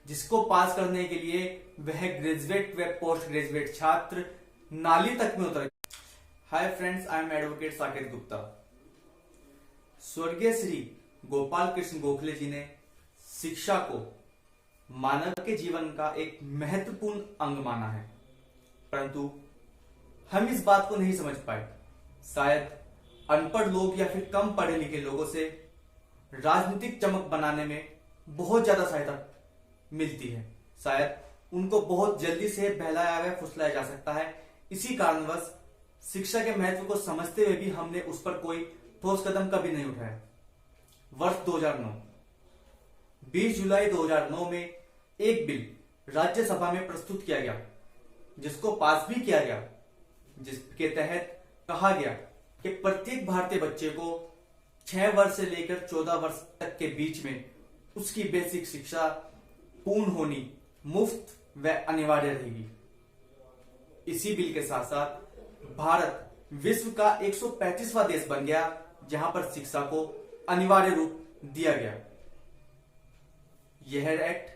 जिसको पास करने के लिए वह ग्रेजुएट व पोस्ट ग्रेजुएट छात्र नाली तक में उतर। Hi friends, I am advocate Saket Gupta. स्वर्गीय श्री गोपाल कृष्ण गोखले जी ने शिक्षा को मानव के जीवन का एक महत्वपूर्ण अंग माना है, परंतु हम इस बात को नहीं समझ पाए। शायद अनपढ़ लोग या फिर कम पढ़े लिखे लोगों से राजनीतिक चमक बनाने में बहुत ज्यादा सहायता मिलती है। शायद उनको बहुत जल्दी से बहलाया व फुसलाया जा सकता है। इसी कारणवश शिक्षा के महत्व को समझते हुए भी हमने उस पर कोई ठोस कदम कभी नहीं उठाया। वर्ष 2009 20 जुलाई 2009 में एक बिल राज्यसभा में प्रस्तुत किया गया, जिसको पास भी किया गया, जिसके तहत कहा गया कि प्रत्येक भारतीय बच्चे को 6 वर्ष से लेकर 14 वर्ष तक के बीच में उसकी बेसिक शिक्षा पूर्ण होनी मुफ्त व अनिवार्य रहेगी। इसी बिल के साथ साथ भारत विश्व का 135वां देश बन गया जहां पर शिक्षा को अनिवार्य रूप दिया गया। यह एक्ट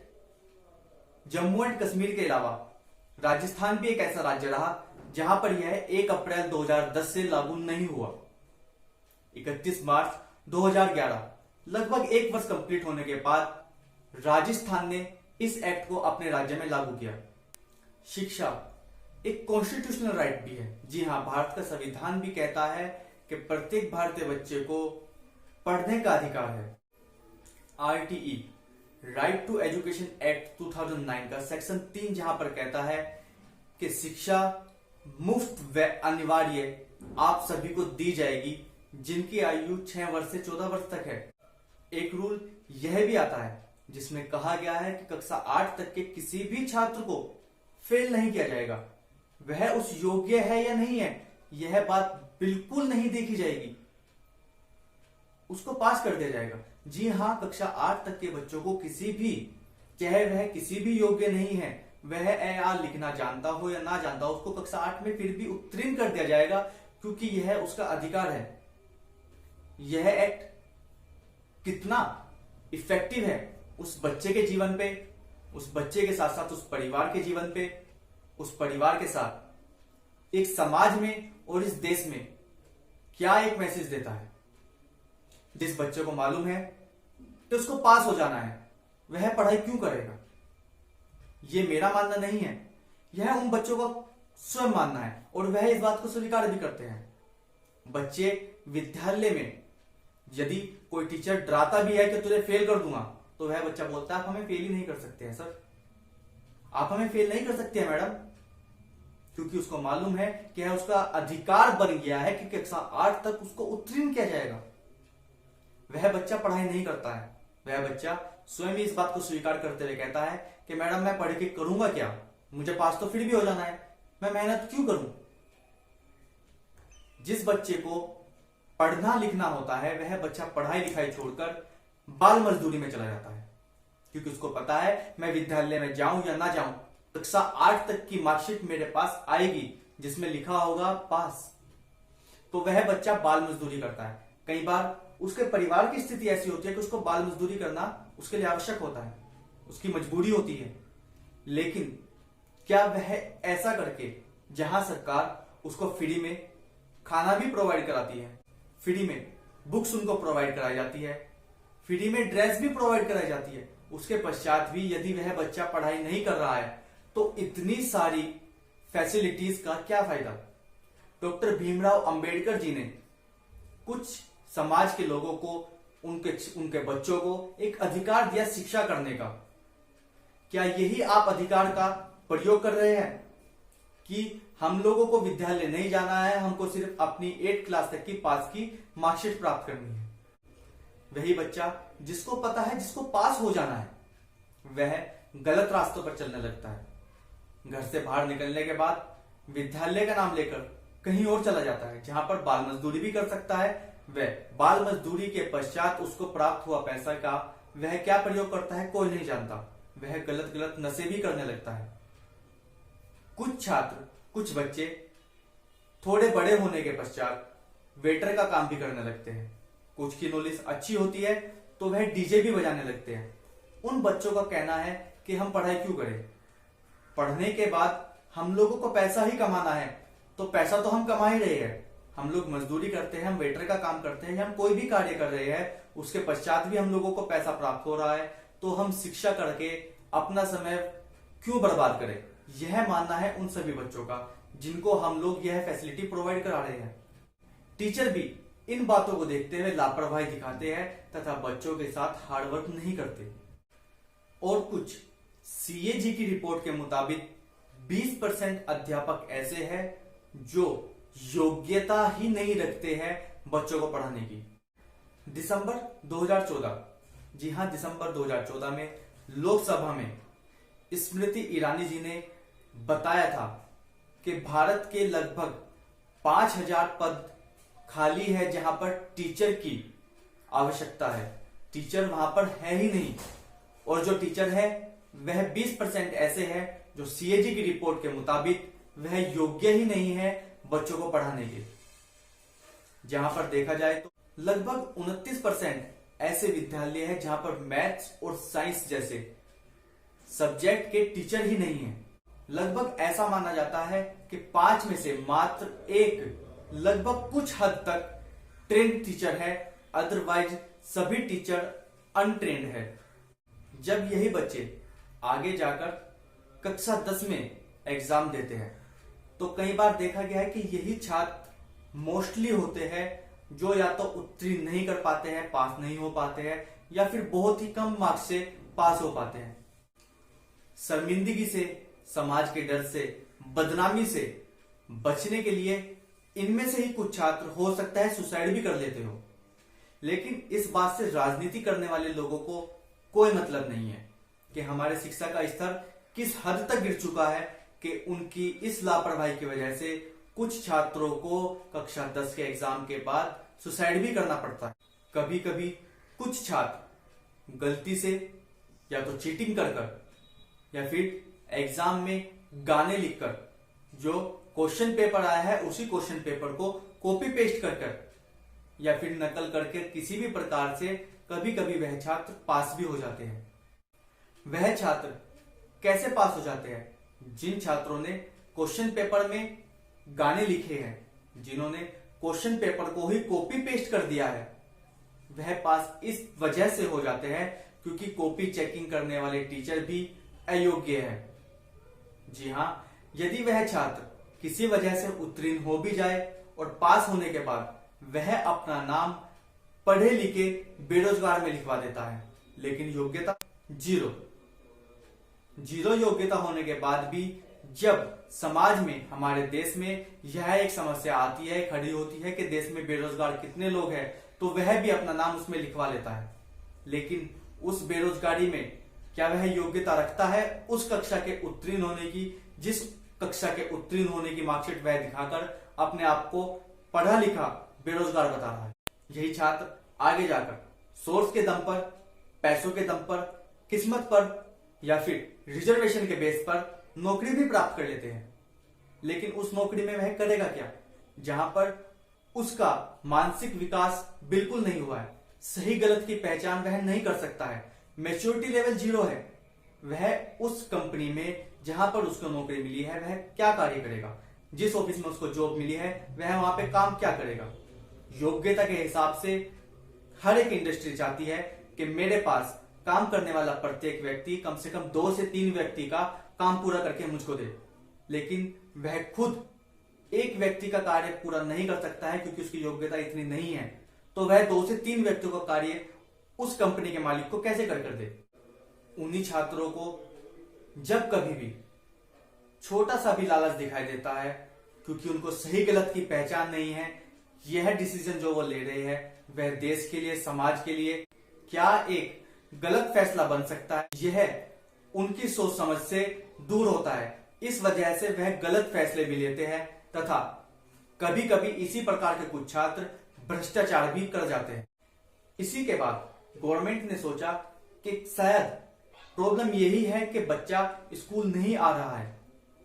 जम्मू एंड कश्मीर के अलावा राजस्थान भी एक ऐसा राज्य रहा जहां पर यह 1 अप्रैल 2010 से लागू नहीं हुआ। 31 मार्च 2011 लगभग 1 वर्ष कंप्लीट होने के बाद राजस्थान ने इस एक्ट को अपने राज्य में लागू किया। शिक्षा एक कॉन्स्टिट्यूशनल राइट भी है। जी हां, भारत का संविधान भी कहता है कि प्रत्येक भारतीय बच्चे को पढ़ने का अधिकार है। RTE right to education act 2009 का सेक्शन 3 जहां पर कहता है कि शिक्षा मुफ्त व अनिवार्य आप सभी को दी जाएगी जिनकी आयु 6 वर्ष से 14 वर्ष तक है। एक रूल यह भी आता है जिसमें कहा गया है कि कक्षा 8 तक के किसी भी छात्र को फेल नहीं किया जाएगा। वह उस योग्य है या नहीं है, यह बात बिल्कुल नहीं देखी जाएगी, उसको पास कर दिया जाएगा। जी हां, कक्षा 8 तक के बच्चों को किसी भी, चाहे वह किसी भी योग्य नहीं है, वह आ लिखना जानता हो या ना जानता हो, उसको कक्षा 8 में फिर भी उत्तीर्ण कर दिया जाएगा, क्योंकि यह उसका अधिकार है। यह एक्ट कितना इफेक्टिव है उस बच्चे के जीवन पे, उस बच्चे के साथ साथ उस परिवार के जीवन पे, उस परिवार के साथ एक समाज में और इस देश में क्या एक मैसेज देता है। जिस बच्चे को मालूम है कि उसको पास हो जाना है, वह पढ़ाई क्यों करेगा? यह मेरा मानना नहीं है, यह उन बच्चों का स्वयं मानना है और वह इस बात को स्वीकार भी करते हैं। बच्चे विद्यालय में यदि कोई टीचर डराता भी है कि तुझे फेल कर दूंगा, तो वह बच्चा बोलता है आप हमें फेल ही नहीं कर सकते हैं सर, आप हमें फेल नहीं कर सकते हैं मैडम, क्योंकि उसको मालूम है कि यह उसका अधिकार बन गया है कि कक्षा 8 तक उसको उत्तीर्ण किया जाएगा। वह बच्चा पढ़ाई नहीं करता है, वह बच्चा स्वयं इस बात को स्वीकार करते हुए कहता है कि मैडम मैं पढ़ के करूंगा क्या, मुझे पास तो फिर भी हो जाना है, मैं मेहनत क्यों करूं। जिस बच्चे को पढ़ना लिखना होता है वह बच्चा पढ़ाई लिखाई छोड़कर बाल मजदूरी में चला जाता है, क्योंकि उसको पता है मैं विद्यालय में जाऊं या ना जाऊं, कक्षा 8 तक की मार्कशीट मेरे पास आएगी जिसमें लिखा होगा पास, तो वह बच्चा बाल मजदूरी करता है। कई बार उसके परिवार की स्थिति ऐसी होती है कि उसको बाल मजदूरी करना उसके लिए आवश्यक होता है, उसकी मजबूरी होती है, लेकिन क्या वह ऐसा करके, जहां सरकार उसको फ्री में खाना भी प्रोवाइड कराती है, फ्री में बुक्स उनको प्रोवाइड कराई जाती है, फ्री में ड्रेस भी प्रोवाइड कराई जाती है, उसके पश्चात भी यदि वह बच्चा पढ़ाई नहीं कर रहा है तो इतनी सारी फैसिलिटीज का क्या फायदा। डॉक्टर भीमराव अंबेडकर जी ने कुछ समाज के लोगों को, उनके बच्चों को एक अधिकार दिया शिक्षा करने का। क्या यही आप अधिकार का प्रयोग कर रहे हैं कि हम लोगों को विद्यालय नहीं जाना है, हमको सिर्फ अपनी 8 क्लास तक की पास की मार्कशीट प्राप्त करनी है। वही बच्चा जिसको पता है जिसको पास हो जाना है, वह गलत रास्तों पर चलने लगता है। घर से बाहर निकलने के बाद विद्यालय का नाम लेकर कहीं और चला जाता है, जहां पर बाल मजदूरी भी कर सकता है। वह बाल मजदूरी के पश्चात उसको प्राप्त हुआ पैसा का वह क्या प्रयोग करता है कोई नहीं जानता। वह गलत गलत नशे भी करने लगता है। कुछ छात्र, कुछ बच्चे थोड़े बड़े होने के पश्चात वेटर का काम भी करने लगते हैं। कुछ की नॉलेज अच्छी होती है तो वह डीजे भी बजाने लगते हैं। उन बच्चों का कहना है कि हम पढ़ाई क्यों करें। पढ़ने के बाद हम लोगों को पैसा ही कमाना है, तो पैसा तो हम कमा ही रहे हैं। हम लोग मजदूरी करते हैं, हम वेटर का काम करते हैं, या हम कोई भी कार्य कर रहे हैं, उसके पश्चात भी हम लोगों को पैसा प्राप्त हो रहा है, तो हम शिक्षा करके अपना समय क्यों बर्बाद करें। यह मानना है उन सभी बच्चों का जिनको हम लोग यह फैसिलिटी प्रोवाइड करा रहे हैं। टीचर भी इन बातों को देखते हुए लापरवाही दिखाते हैं तथा बच्चों के साथ हार्डवर्क नहीं करते। और कुछ सीएजी की रिपोर्ट के मुताबिक 20% अध्यापक ऐसे हैं जो योग्यता ही नहीं रखते हैं बच्चों को पढ़ाने की। दिसंबर 2014, जी हां, दिसंबर 2014 में लोकसभा में स्मृति ईरानी जी ने बताया था कि भारत के लगभग 5000 पद खाली है जहां पर टीचर की आवश्यकता है। टीचर वहां पर है ही नहीं, और जो टीचर है वह 20% ऐसे हैं जो सीएजी की रिपोर्ट के मुताबिक वह योग्य ही नहीं है बच्चों को पढ़ाने के। जहां पर देखा जाए तो लगभग 29% ऐसे विद्यालय है जहां पर मैथ्स और साइंस जैसे सब्जेक्ट के टीचर ही नहीं है। लगभग ऐसा माना जाता है कि 5 में से मात्र एक लगभग कुछ हद तक ट्रेंड टीचर है, अदरवाइज सभी टीचर अनट्रेंड है। जब यही बच्चे आगे जाकर कक्षा 10 में एग्जाम देते हैं तो कई बार देखा गया है कि यही छात्र मोस्टली होते हैं जो या तो उत्तीर्ण नहीं कर पाते हैं, पास नहीं हो पाते हैं, या फिर बहुत ही कम मार्क्स से पास हो पाते हैं। शर्मिंदगी से, समाज के डर से, बदनामी से बचने के लिए इनमें से ही कुछ छात्र हो सकता है सुसाइड भी कर लेते हो। लेकिन इस बात से राजनीति करने वाले लोगों को कोई मतलब नहीं है कि हमारे शिक्षा का स्तर किस हद तक गिर चुका है कि उनकी इस लापरवाही की वजह से कुछ छात्रों को कक्षा 10 के एग्जाम के बाद सुसाइड भी करना पड़ता है। कभी कभी कुछ छात्र गलती से या तो चीटिंग कर या फिर एग्जाम में गाने लिखकर जो क्वेश्चन पेपर आया है उसी क्वेश्चन पेपर को कॉपी पेस्ट कर या फिर नकल करके किसी भी प्रकार से कभी कभी वह छात्र पास भी हो जाते हैं। वह छात्र कैसे पास हो जाते हैं? जिन छात्रों ने क्वेश्चन पेपर में गाने लिखे हैं, जिन्होंने क्वेश्चन पेपर को ही कॉपी पेस्ट कर दिया है, वह पास इस वजह से हो जाते हैं क्योंकि कॉपी चेकिंग करने वाले टीचर भी अयोग्य है। जी हां, यदि वह छात्र किसी वजह से उत्तीर्ण हो भी जाए और पास होने के बाद वह अपना नाम पढ़े लिखे बेरोजगार में लिखवा देता है, लेकिन योग्यता जीरो योग्यता होने के बाद भी जब समाज में, हमारे देश में यह एक समस्या आती है, खड़ी होती है कि देश में बेरोजगार कितने लोग हैं, तो वह भी अपना नाम उसमें लिखवा लेता है। लेकिन उस बेरोजगारी में क्या वह योग्यता रखता है उस कक्षा के उत्तीर्ण होने की, जिस कक्षा के उत्तीर्ण होने की मार्कशीट वह दिखाकर अपने आप को पढ़ा लिखा बेरोजगार बता रहा है। यही छात्र आगे जाकर सोर्स के दम पर, पैसों के दम पर, किस्मत पर या फिर रिजर्वेशन के बेस पर नौकरी भी प्राप्त कर लेते हैं। लेकिन उस नौकरी में वह करेगा क्या जहां पर उसका मानसिक विकास बिल्कुल नहीं हुआ है, सही गलत की पहचान वह नहीं कर सकता है, मैच्योरिटी लेवल 0 है। वह उस कंपनी में जहां पर उसको नौकरी मिली है वह क्या कार्य करेगा, जिस ऑफिस में उसको जॉब मिली है वह वहां पे काम क्या करेगा। योग्यता के हिसाब से हर एक इंडस्ट्री चाहती है कि मेरे पास काम करने वाला प्रत्येक व्यक्ति कम से कम 2 से 3 व्यक्ति का काम पूरा करके मुझको दे, लेकिन वह खुद एक व्यक्ति का कार्य पूरा नहीं कर सकता है क्योंकि उसकी योग्यता इतनी नहीं है, तो वह 2 से 3 व्यक्तियों का कार्य उस कंपनी के मालिक को कैसे कर दे। उन्हीं छात्रों को जब कभी भी छोटा सा भी लालच दिखाई देता है, क्योंकि उनको सही गलत की पहचान नहीं है, यह डिसीजन जो वो ले रहे हैं वह देश के लिए, समाज के लिए क्या एक गलत फैसला बन सकता है, यह उनकी सोच समझ से दूर होता है। इस वजह से वह गलत फैसले भी लेते हैं तथा कभी कभी इसी प्रकार के कुछ छात्र भ्रष्टाचार भी कर जाते हैं। इसी के बाद गवर्नमेंट ने सोचा कि शायद प्रॉब्लम यही है कि बच्चा स्कूल नहीं आ रहा है,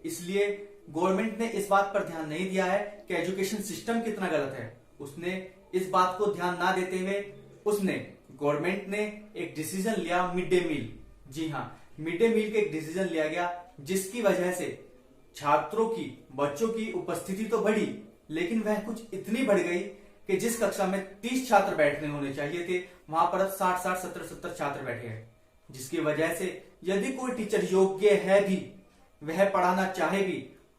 इसलिए गवर्नमेंट ने इस बात पर ध्यान नहीं दिया है कि एजुकेशन सिस्टम कितना गलत है। उसने इस बात को ध्यान ना देते हुए गवर्नमेंट ने एक डिसीजन लिया मिड डे मील। जी हाँ, मिड डे मील का एक डिसीजन लिया गया, जिसकी वजह से छात्रों की, बच्चों की उपस्थिति तो बढ़ी, लेकिन वह कुछ इतनी बढ़ गई कि जिस कक्षा में 30 छात्र बैठने होने चाहिए थे, वहां पर अब 60-60, 70-70 छात्र बैठे हैं। जिसकी वजह से यदि कोई टीचर योग्य है भी, वह पढ़ाना चाहे भी,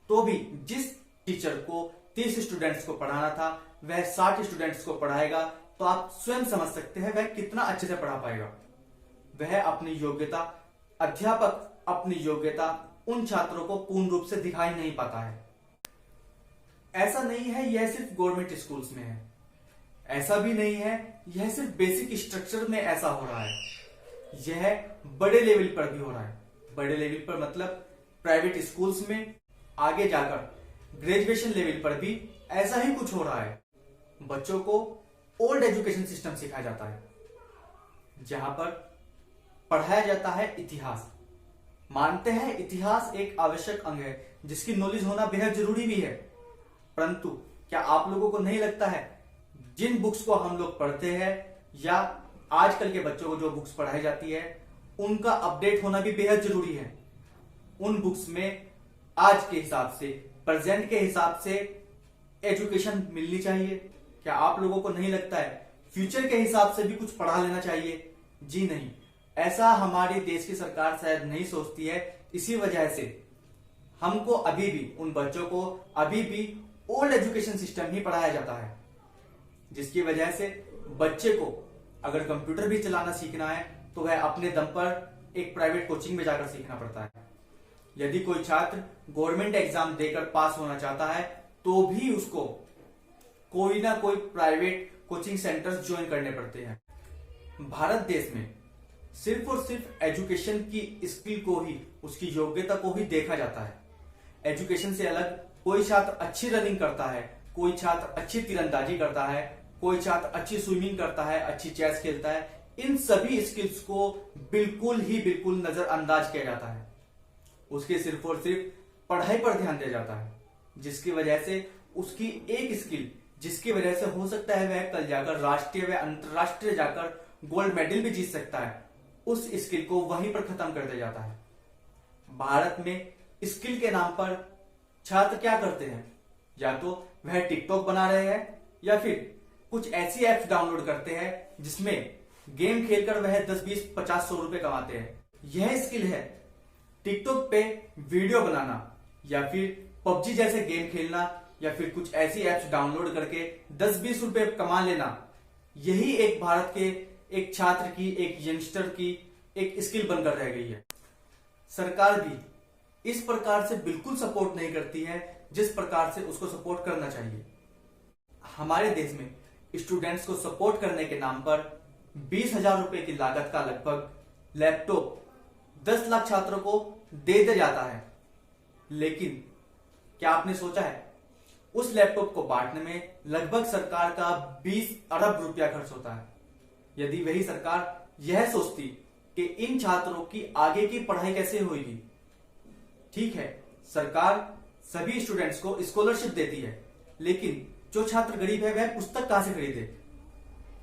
तो भी जिस टीचर को 30 स्टूडेंट्स को पढ़ाना था, वह 60 स्टूडेंट्स को पढ़ाएगा, तो आप स्वयं समझ सकते हैं वह कितना अच्छे से पढ़ा पाएगा। वह अपनी योग्यता, अध्यापक अपनी योग्यता उन छात्रों को पूर्ण रूप से दिखाई नहीं पाता है। ऐसा नहीं है यह सिर्फ गवर्नमेंट स्कूल्स में है, ऐसा भी नहीं है यह सिर्फ बेसिक स्ट्रक्चर में ऐसा हो रहा है, यह बड़े लेवल पर भी हो रहा है। बड़े लेवल पर मतलब प्राइवेट स्कूल्स में, आगे जाकर ग्रेजुएशन लेवल पर भी ऐसा ही कुछ हो रहा है। बच्चों को ओल्ड एजुकेशन सिस्टम सिखाया जाता है, जहां पर पढ़ाया जाता है इतिहास। मानते हैं इतिहास एक आवश्यक अंग है, जिसकी नॉलेज होना बेहद जरूरी भी है, परंतु क्या आप लोगों को नहीं लगता है जिन बुक्स को हम लोग पढ़ते हैं या आजकल के बच्चों को जो बुक्स पढ़ाई जाती है, उनका अपडेट होना भी बेहद जरूरी है। उन बुक्स में आज के हिसाब से, प्रेजेंट के हिसाब से एजुकेशन मिलनी चाहिए। क्या आप लोगों को नहीं लगता है फ्यूचर के हिसाब से भी कुछ पढ़ा लेना चाहिए? जी नहीं, ऐसा हमारे देश की सरकार शायद नहीं सोचती है। इसी वजह से हमको अभी भी, उन बच्चों को अभी भी ओल्ड एजुकेशन सिस्टम ही पढ़ाया जाता है, जिसकी वजह से बच्चे को अगर कंप्यूटर भी चलाना सीखना है तो वह अपने दम पर एक प्राइवेट कोचिंग में जाकर सीखना पड़ता है। यदि कोई छात्र गवर्नमेंट एग्जाम देकर पास होना चाहता है, तो भी उसको कोई ना कोई प्राइवेट कोचिंग सेंटर्स ज्वाइन करने पड़ते हैं। भारत देश में सिर्फ और सिर्फ एजुकेशन की स्किल को ही, उसकी योग्यता को ही देखा जाता है। एजुकेशन से अलग कोई छात्र अच्छी रनिंग करता है, कोई छात्र अच्छी तीरंदाजी करता है, कोई छात्र अच्छी स्विमिंग करता है, अच्छी चेस खेलता है, इन सभी स्किल्स को बिल्कुल नजरअंदाज किया जाता है। उसके सिर्फ और सिर्फ पढ़ाई पर ध्यान दिया जाता है, जिसकी वजह से उसकी एक स्किल, जिसकी वजह से हो सकता है वह कल जाकर राष्ट्रीय व अंतरराष्ट्रीय जाकर गोल्ड मेडल भी जीत सकता है, उस स्किल को वहीं पर खत्म कर दिया जाता है। भारत में स्किल के नाम पर छात्र क्या करते हैं? या तो वह टिकटॉक बना रहे हैं, या फिर कुछ ऐसी एप्स डाउनलोड करते हैं जिसमें गेम खेलकर वह 10, 20, 50, 100 रुपए कमाते हैं। यह स्किल है। टिकटॉक पे वीडियो बनाना, या फिर पबजी जैसे गेम खेलना, या फिर कुछ ऐसी एप्स डाउनलोड करके 10, 20 रुपए कमा लेना, यही एक भारत के एक छात्र की, एक यंगस्टर की एक स्किल बनकर रह गई है। सरकार भी इस प्रकार से बिल्कुल सपोर्ट नहीं करती है जिस प्रकार से उसको सपोर्ट करना चाहिए। हमारे देश में स्टूडेंट्स को सपोर्ट करने के नाम पर 20,000 रुपए की लागत का लगभग लैपटॉप 10 लाख छात्रों को दे दिया जाता है। लेकिन क्या आपने सोचा है उस लैपटॉप को बांटने में लगभग सरकार का 20 अरब रुपया खर्च होता है। यदि वही सरकार यह सोचती कि इन छात्रों की आगे की पढ़ाई कैसे होगी, ठीक है, सरकार सभी स्टूडेंट्स को स्कॉलरशिप देती है, लेकिन जो छात्र गरीब है वह पुस्तक कहां से खरीदे?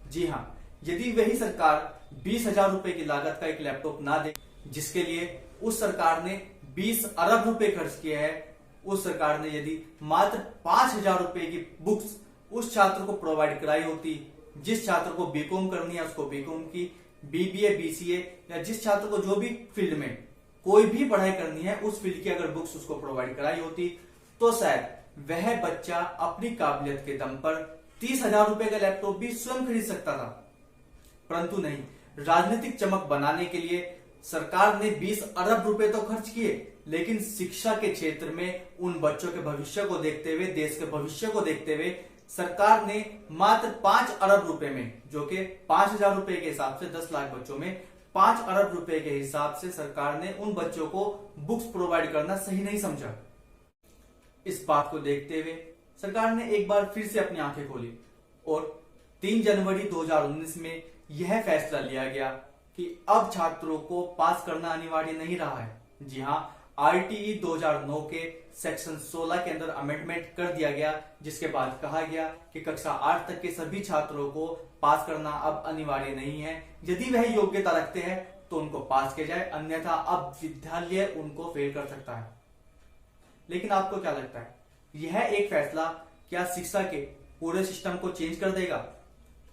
जी हां, यदि वही सरकार 20,000 रुपए की लागत का एक लैपटॉप ना दे, जिसके लिए उस सरकार ने 20 अरब रुपए खर्च किए हैं, उस सरकार ने यदि मात्र 5,000 रुपए की बुक्स उस छात्र को प्रोवाइड कराई होती, जिस छात्र को बीकॉम करनी है उसको बीकॉम की, बीबीए, बीसीए या जिस छात्र को जो भी फील्ड में कोई भी पढ़ाई करनी है उस फील्ड की अगर बुक्स उसको प्रोवाइड कराई होती, तो शायद वह बच्चा अपनी काबिलियत के दम पर 30,000 रुपए का लैपटॉप भी स्वयं खरीद सकता था। परंतु नहीं, राजनीतिक चमक बनाने के लिए सरकार ने 20 अरब रुपए तो खर्च किए, लेकिन शिक्षा के क्षेत्र में उन बच्चों के भविष्य को देखते हुए, देश के भविष्य को देखते हुए सरकार ने मात्र 5 अरब रुपए में, जो कि 5,000 रुपए के हिसाब से 10 लाख बच्चों में 5 अरब रुपए के हिसाब से सरकार ने उन बच्चों को बुक्स प्रोवाइड करना सही नहीं समझा। इस बात को देखते हुए सरकार ने एक बार फिर से अपनी आंखें खोली और 3 जनवरी 2019 में यह फैसला लिया गया कि अब छात्रों को पास करना अनिवार्य नहीं रहा है। जी हां, आरटीई 2009 के सेक्शन 16 के अंदर अमेंडमेंट कर दिया गया, जिसके बाद कहा गया कि कक्षा 8 तक के सभी छात्रों को पास करना अब अनिवार्य नहीं है। यदि वह योग्यता रखते हैं तो उनको पास किया जाए, अन्यथा अब विद्यालय उनको फेल कर सकता है। लेकिन आपको क्या लगता है, यह एक फैसला क्या शिक्षा के पूरे सिस्टम को चेंज कर देगा?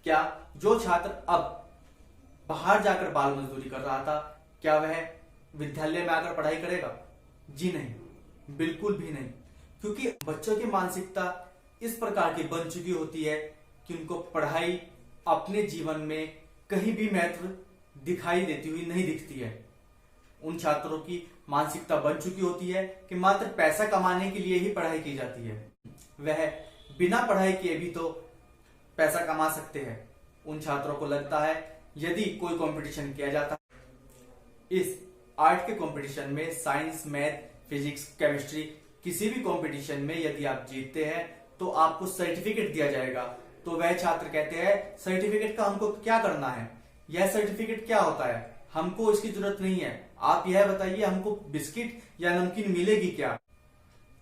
क्या जो छात्र अब बाहर जाकर बाल मजदूरी कर रहा था, क्या वह विद्यालय में आकर पढ़ाई करेगा? जी नहीं, बिल्कुल भी नहीं। क्योंकि बच्चों की मानसिकता इस प्रकार की बन चुकी होती है कि उनको पढ़ाई अपने जीवन में कहीं भी महत्व दिखाई देती हुई नहीं दिखती है। उन छात्रों की मानसिकता बन चुकी होती है कि मात्र पैसा कमाने के लिए ही पढ़ाई की जाती है। वह बिना पढ़ाई किए भी तो पैसा कमा सकते हैं। उन छात्रों को लगता है यदि कोई कंपटीशन किया जाता है, इस आर्ट के कंपटीशन में, साइंस, मैथ, फिजिक्स, केमिस्ट्री, किसी भी कंपटीशन में यदि आप जीतते हैं तो आपको सर्टिफिकेट दिया जाएगा। तो वह छात्र कहते हैं सर्टिफिकेट का हमको क्या करना है, यह सर्टिफिकेट क्या होता है, हमको इसकी जरूरत नहीं है, आप यह बताइए हमको बिस्किट या नमकीन मिलेगी क्या?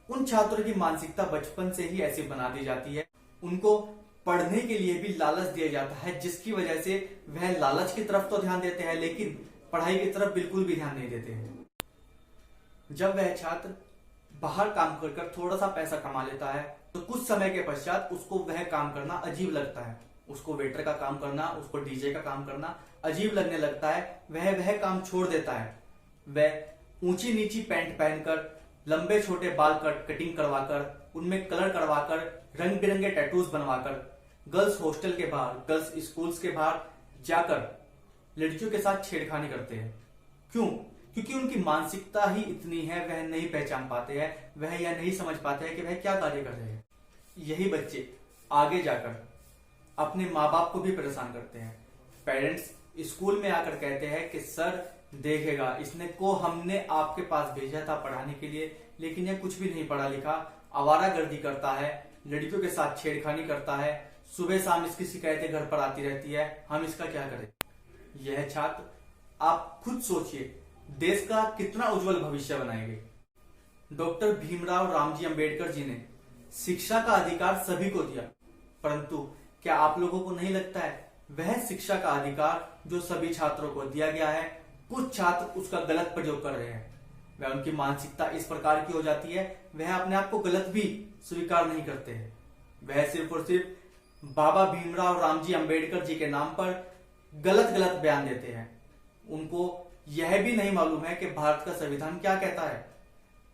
उन छात्रों की मानसिकता बचपन से ही ऐसी बना दी जाती है। उनको पढ़ने के लिए भी लालच दिया जाता है, जिसकी वजह से वह लालच की तरफ तो ध्यान देते हैं लेकिन पढ़ाई की तरफ बिल्कुल भी ध्यान नहीं देते हैं। जब वह छात्र बाहर काम कर थोड़ा सा पैसा कमा लेता है तो कुछ समय के पश्चात उसको वह काम करना अजीब लगता है। उसको वेटर का काम करना, उसको डीजे का काम करना अजीब लगने लगता है। वह काम छोड़ देता है। वह ऊंची नीची पैंट पहनकर, लंबे छोटे बाल कटिंग करवाकर, उनमें कलर करवाकर, रंग बिरंगे टैटूज बनवाकर गर्ल्स हॉस्टल के बाहर, गर्ल्स स्कूल्स के बाहर जाकर लड़कियों के साथ छेड़खानी करते हैं। क्यों? क्योंकि उनकी मानसिकता ही इतनी है, वह नहीं पहचान पाते हैं, वह यह नहीं समझ पाते हैं कि वह क्या कार्य कर रहे हैं। यही बच्चे आगे जाकर अपने माँ बाप को भी परेशान करते हैं। पेरेंट्स स्कूल में आकर कहते हैं कि सर देखेगा, इसने को हमने आपके पास भेजा था पढ़ाने के लिए, लेकिन यह कुछ भी नहीं पढ़ा लिखा, आवारागर्दी करता है, लड़कियों के साथ छेड़खानी करता है, सुबह शाम इसकी शिकायतें घर पर आती रहती है, हम इसका क्या करें? यह छात्र, आप खुद सोचिए, देश का कितना उज्जवल भविष्य बनाएंगे। डॉक्टर भीमराव रामजी अंबेडकर जी ने शिक्षा का अधिकार सभी को दिया, परंतु क्या आप लोगों को नहीं लगता है वह शिक्षा का अधिकार जो सभी छात्रों को दिया गया है, कुछ छात्र उसका गलत प्रयोग कर रहे हैं। वह उनकी मानसिकता इस प्रकार की हो जाती है, वह अपने आप को गलत भी स्वीकार नहीं करते हैं। वह सिर्फ और सिर्फ बाबा भीमराव रामजी अंबेडकर जी के नाम पर गलत गलत बयान देते हैं। उनको यह भी नहीं मालूम है कि भारत का संविधान क्या कहता है,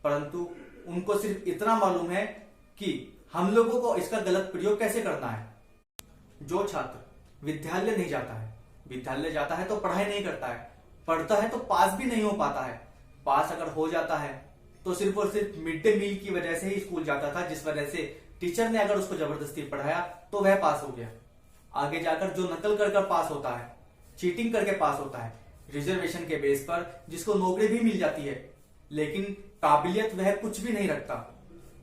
परंतु उनको सिर्फ इतना मालूम है कि हम लोगों को इसका गलत प्रयोग कैसे करना है। जो छात्र विद्यालय नहीं जाता है, विद्यालय जाता है तो पढ़ाई नहीं करता है, पढ़ता है तो पास भी नहीं हो पाता है, पास अगर हो जाता है तो सिर्फ और सिर्फ मिड डे मील की वजह से ही स्कूल जाता था, जिस वजह से टीचर ने अगर उसको जबरदस्ती पढ़ाया तो वह पास हो गया। आगे जाकर जो नकल कर पास होता है, चीटिंग करके पास होता है, रिजर्वेशन के बेस पर जिसको नौकरी भी मिल जाती है, लेकिन काबिलियत वह कुछ भी नहीं रखता,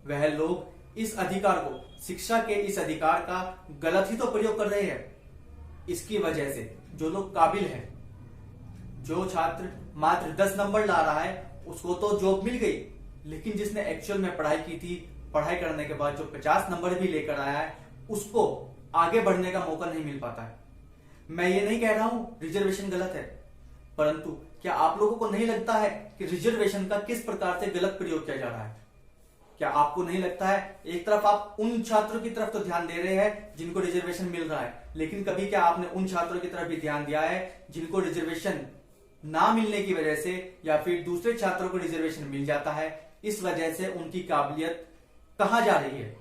वह लोग इस अधिकार को, शिक्षा के इस अधिकार का गलत ही तो प्रयोग कर रहे हैं। इसकी वजह से जो लोग काबिल है, जो छात्र मात्र 10 नंबर ला रहा है उसको तो जॉब मिल गई, लेकिन जिसने एक्चुअल में पढ़ाई की थी, पढ़ाई करने के बाद जो 50 नंबर भी लेकर आया है, उसको आगे बढ़ने का मौका नहीं मिल पाता है। मैं ये नहीं कह रहा हूं रिजर्वेशन गलत है, परंतु क्या आप लोगों को नहीं लगता है कि रिजर्वेशन का किस प्रकार से गलत प्रयोग किया जा रहा है? क्या आपको नहीं लगता है एक तरफ आप उन छात्रों की तरफ तो ध्यान दे रहे हैं जिनको रिजर्वेशन मिल रहा है, लेकिन कभी क्या आपने उन छात्रों की तरफ भी ध्यान दिया है जिनको रिजर्वेशन ना मिलने की वजह से या फिर दूसरे छात्रों को रिजर्वेशन मिल जाता है, इस वजह से उनकी काबिलियत कहां जा रही है?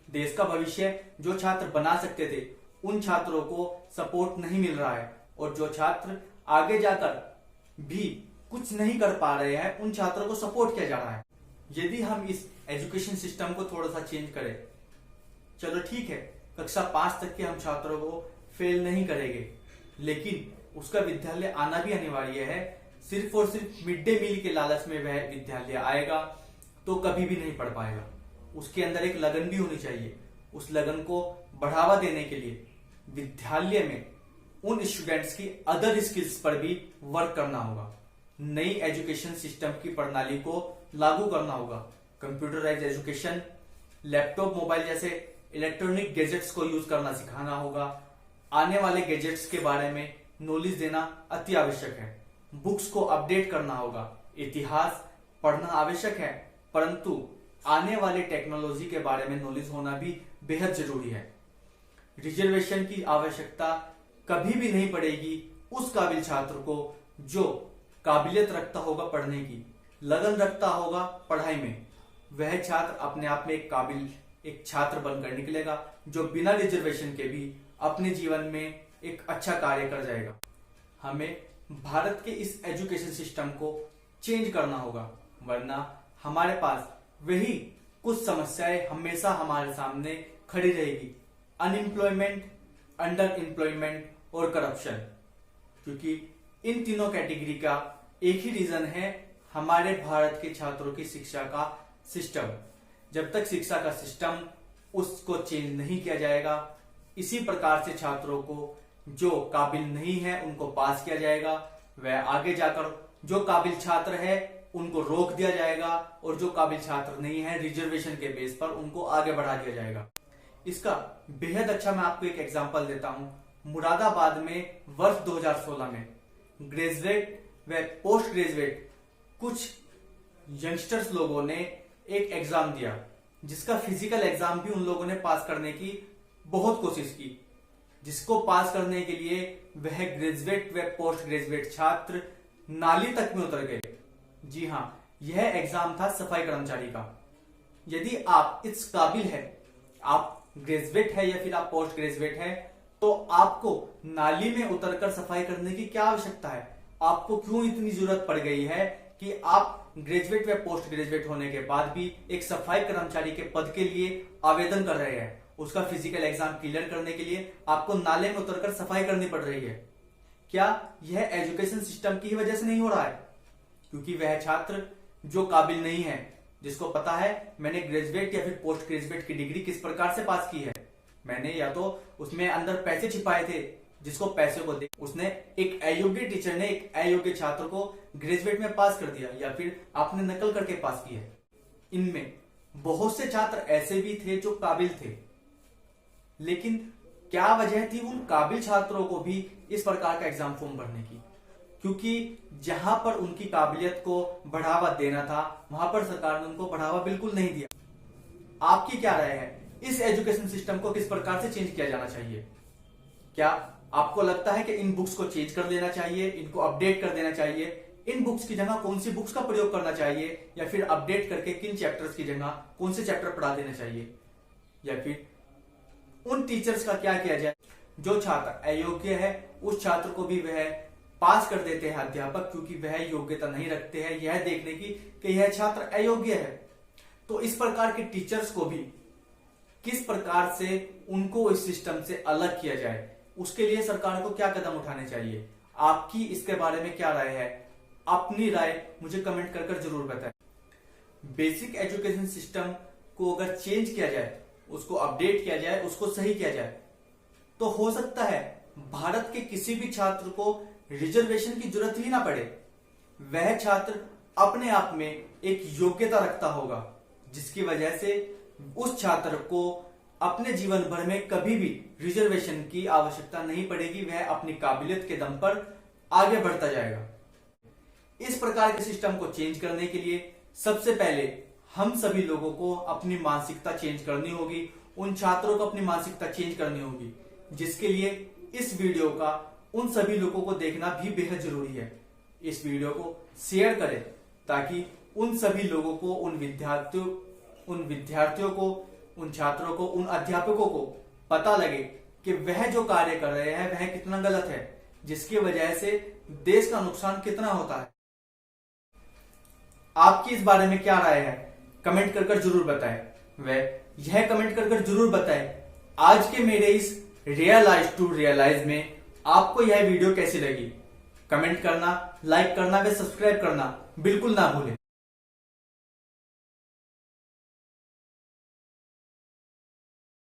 देश का भविष्य जो छात्र बना सकते थे उन छात्रों को सपोर्ट नहीं मिल रहा है, और जो छात्र आगे जाकर भी कुछ नहीं कर पा रहे हैं उन छात्रों को सपोर्ट किया जा रहा है। यदि हम इस एजुकेशन सिस्टम को थोड़ा सा चेंज करें, चलो ठीक है, कक्षा 5 तक के हम छात्रों को फेल नहीं करेंगे, लेकिन उसका विद्यालय आना भी अनिवार्य है। सिर्फ और सिर्फ मिड डे मील के लालच में वह विद्यालय आएगा तो कभी भी नहीं पढ़ पाएगा। उसके अंदर एक लगन भी होनी चाहिए। उस लगन को बढ़ावा देने के लिए विद्यालय में उन स्टूडेंट्स की अदर स्किल्स पर भी वर्क करना होगा। नई एजुकेशन सिस्टम की प्रणाली को लागू करना होगा। कंप्यूटराइज एजुकेशन, लैपटॉप, मोबाइल जैसे इलेक्ट्रॉनिक गैजेट्स को यूज करना सिखाना होगा। आने वाले गैजेट्स के बारे में नॉलेज देना अति आवश्यक है। बुक्स को अपडेट करना होगा। इतिहास पढ़ना आवश्यक है, परंतु आने वाले टेक्नोलॉजी के बारे में नॉलेज होना भी बेहद जरूरी है। रिजर्वेशन की आवश्यकता कभी भी नहीं पड़ेगी उस काबिल छात्र को जो काबिलियत रखता होगा पढ़ने की, लगन रखता होगा पढ़ाई में। वह छात्र अपने आप में एक काबिल एक छात्र बनकर निकलेगा जो बिना रिजर्वेशन के भी अपने जीवन में एक अच्छा कार्य कर जाएगा। हमें भारत के इस एजुकेशन सिस्टम को चेंज करना होगा, वरना हमारे पास वही कुछ समस्याएं हमेशा हमारे सामने खड़ी रहेगी। अनएम्प्लॉयमेंट, अंडर एम्प्लॉयमेंट और करप्शन, क्योंकि इन तीनों कैटेगरी का एक ही रीजन है हमारे भारत के छात्रों की शिक्षा का सिस्टम। जब तक शिक्षा का सिस्टम उसको चेंज नहीं किया जाएगा, इसी प्रकार से छात्रों को जो काबिल नहीं है उनको पास किया जाएगा। वह आगे जाकर जो काबिल छात्र है उनको रोक दिया जाएगा और जो काबिल छात्र नहीं है रिजर्वेशन के बेस पर उनको आगे बढ़ा दिया जाएगा। इसका बेहद अच्छा मैं आपको एक एग्जांपल देता हूं। मुरादाबाद में वर्ष 2016 में ग्रेजुएट व पोस्ट ग्रेजुएट कुछ यंगस्टर्स लोगों ने एक एग्जाम दिया, जिसका फिजिकल एग्जाम भी उन लोगों ने पास करने की बहुत कोशिश की। जिसको पास करने के लिए वह ग्रेजुएट व पोस्ट ग्रेजुएट छात्र नाली तक में उतर गए। जी हाँ, यह एग्जाम था सफाई कर्मचारी का। यदि आप इस काबिल है, आप ग्रेजुएट है या फिर आप पोस्ट ग्रेजुएट है, तो आपको नाली में उतरकर सफाई करने की क्या आवश्यकता है? आपको क्यों इतनी जरूरत पड़ गई है कि आप ग्रेजुएट व पोस्ट ग्रेजुएट होने के बाद भी एक सफाई कर्मचारी के पद के लिए आवेदन कर रहे हैं? उसका फिजिकल एग्जाम क्लियर करने के लिए आपको नाले में उतरकर सफाई करनी पड़ रही है। क्या यह एजुकेशन सिस्टम की वजह से नहीं हो रहा है? क्योंकि वह छात्र जो काबिल नहीं है, जिसको पता है मैंने ग्रेजुएट या फिर पोस्ट ग्रेजुएट की डिग्री किस प्रकार से पास की है, मैंने या तो उसमें अंदर पैसे छिपाए थे, जिसको पैसे को दे उसने एक अयोग्य टीचर ने एक अयोग्य छात्र को ग्रेजुएट में पास कर दिया, या फिर आपने नकल करके पास की है। इनमें बहुत से छात्र ऐसे भी थे जो काबिल थे, लेकिन क्या वजह थी उन काबिल छात्रों को भी इस प्रकार का एग्जाम फॉर्म भरने की? क्योंकि जहां पर उनकी काबिलियत को बढ़ावा देना था, वहां पर सरकार ने उनको बढ़ावा बिल्कुल नहीं दिया। आपकी क्या राय है? इस एजुकेशन सिस्टम को किस प्रकार से चेंज किया जाना चाहिए? क्या आपको लगता है कि इन बुक्स को चेंज कर देना चाहिए, इनको अपडेट कर देना चाहिए? इन बुक्स की जगह कौन सी बुक्स का प्रयोग करना चाहिए, या फिर अपडेट करके किन चैप्टर्स की जगह कौन से चैप्टर पढ़ा देना चाहिए? या फिर उन टीचर्स का क्या किया जाए जो छात्र अयोग्य है, उस छात्र को भी वह पास कर देते हैं अध्यापक, क्योंकि वह योग्यता नहीं रखते हैं यह देखने की कि यह छात्र अयोग्य है। तो इस प्रकार के टीचर्स को भी किस प्रकार से उनको इस सिस्टम से अलग किया जाए, उसके लिए सरकार को क्या कदम उठाने चाहिए? आपकी इसके बारे में क्या राय है? अपनी राय मुझे कमेंट कर जरूर बताएं। बेसिक एजुकेशन सिस्टम को अगर चेंज किया जाए, उसको अपडेट किया जाए, उसको सही किया जाए, तो हो सकता है भारत के किसी भी छात्र को रिजर्वेशन की जरूरत ही ना पड़े। वह छात्र अपने आप में एक योग्यता रखता होगा, जिसकी वजह से उस छात्र को अपने जीवन भर में कभी भी रिजर्वेशन की आवश्यकता नहीं पड़ेगी। वह अपनी काबिलियत के दम पर आगे बढ़ता जाएगा। इस प्रकार के सिस्टम को चेंज करने के लिए सबसे पहले हम सभी लोगों को अपनी मानसिकता चेंज करनी होगी, उन छात्रों को अपनी मानसिकता चेंज करनी होगी, जिसके लिए इस वीडियो का उन सभी लोगों को देखना भी बेहद जरूरी है। इस वीडियो को शेयर करें ताकि उन सभी लोगों को, उन विद्यार्थियों को, उन छात्रों को, उन अध्यापकों को पता लगे कि वह जो कार्य कर रहे हैं वह कितना गलत है, जिसकी वजह से देश का नुकसान कितना होता है। आपकी इस बारे में क्या राय है? कमेंट कर जरूर बताएं। वह यह कमेंट कर जरूर बताएं आज के मेरे इस रियलाइज टू रियलाइज में आपको यह वीडियो कैसी लगी। कमेंट करना, लाइक करना व सब्सक्राइब करना बिल्कुल ना भूलें।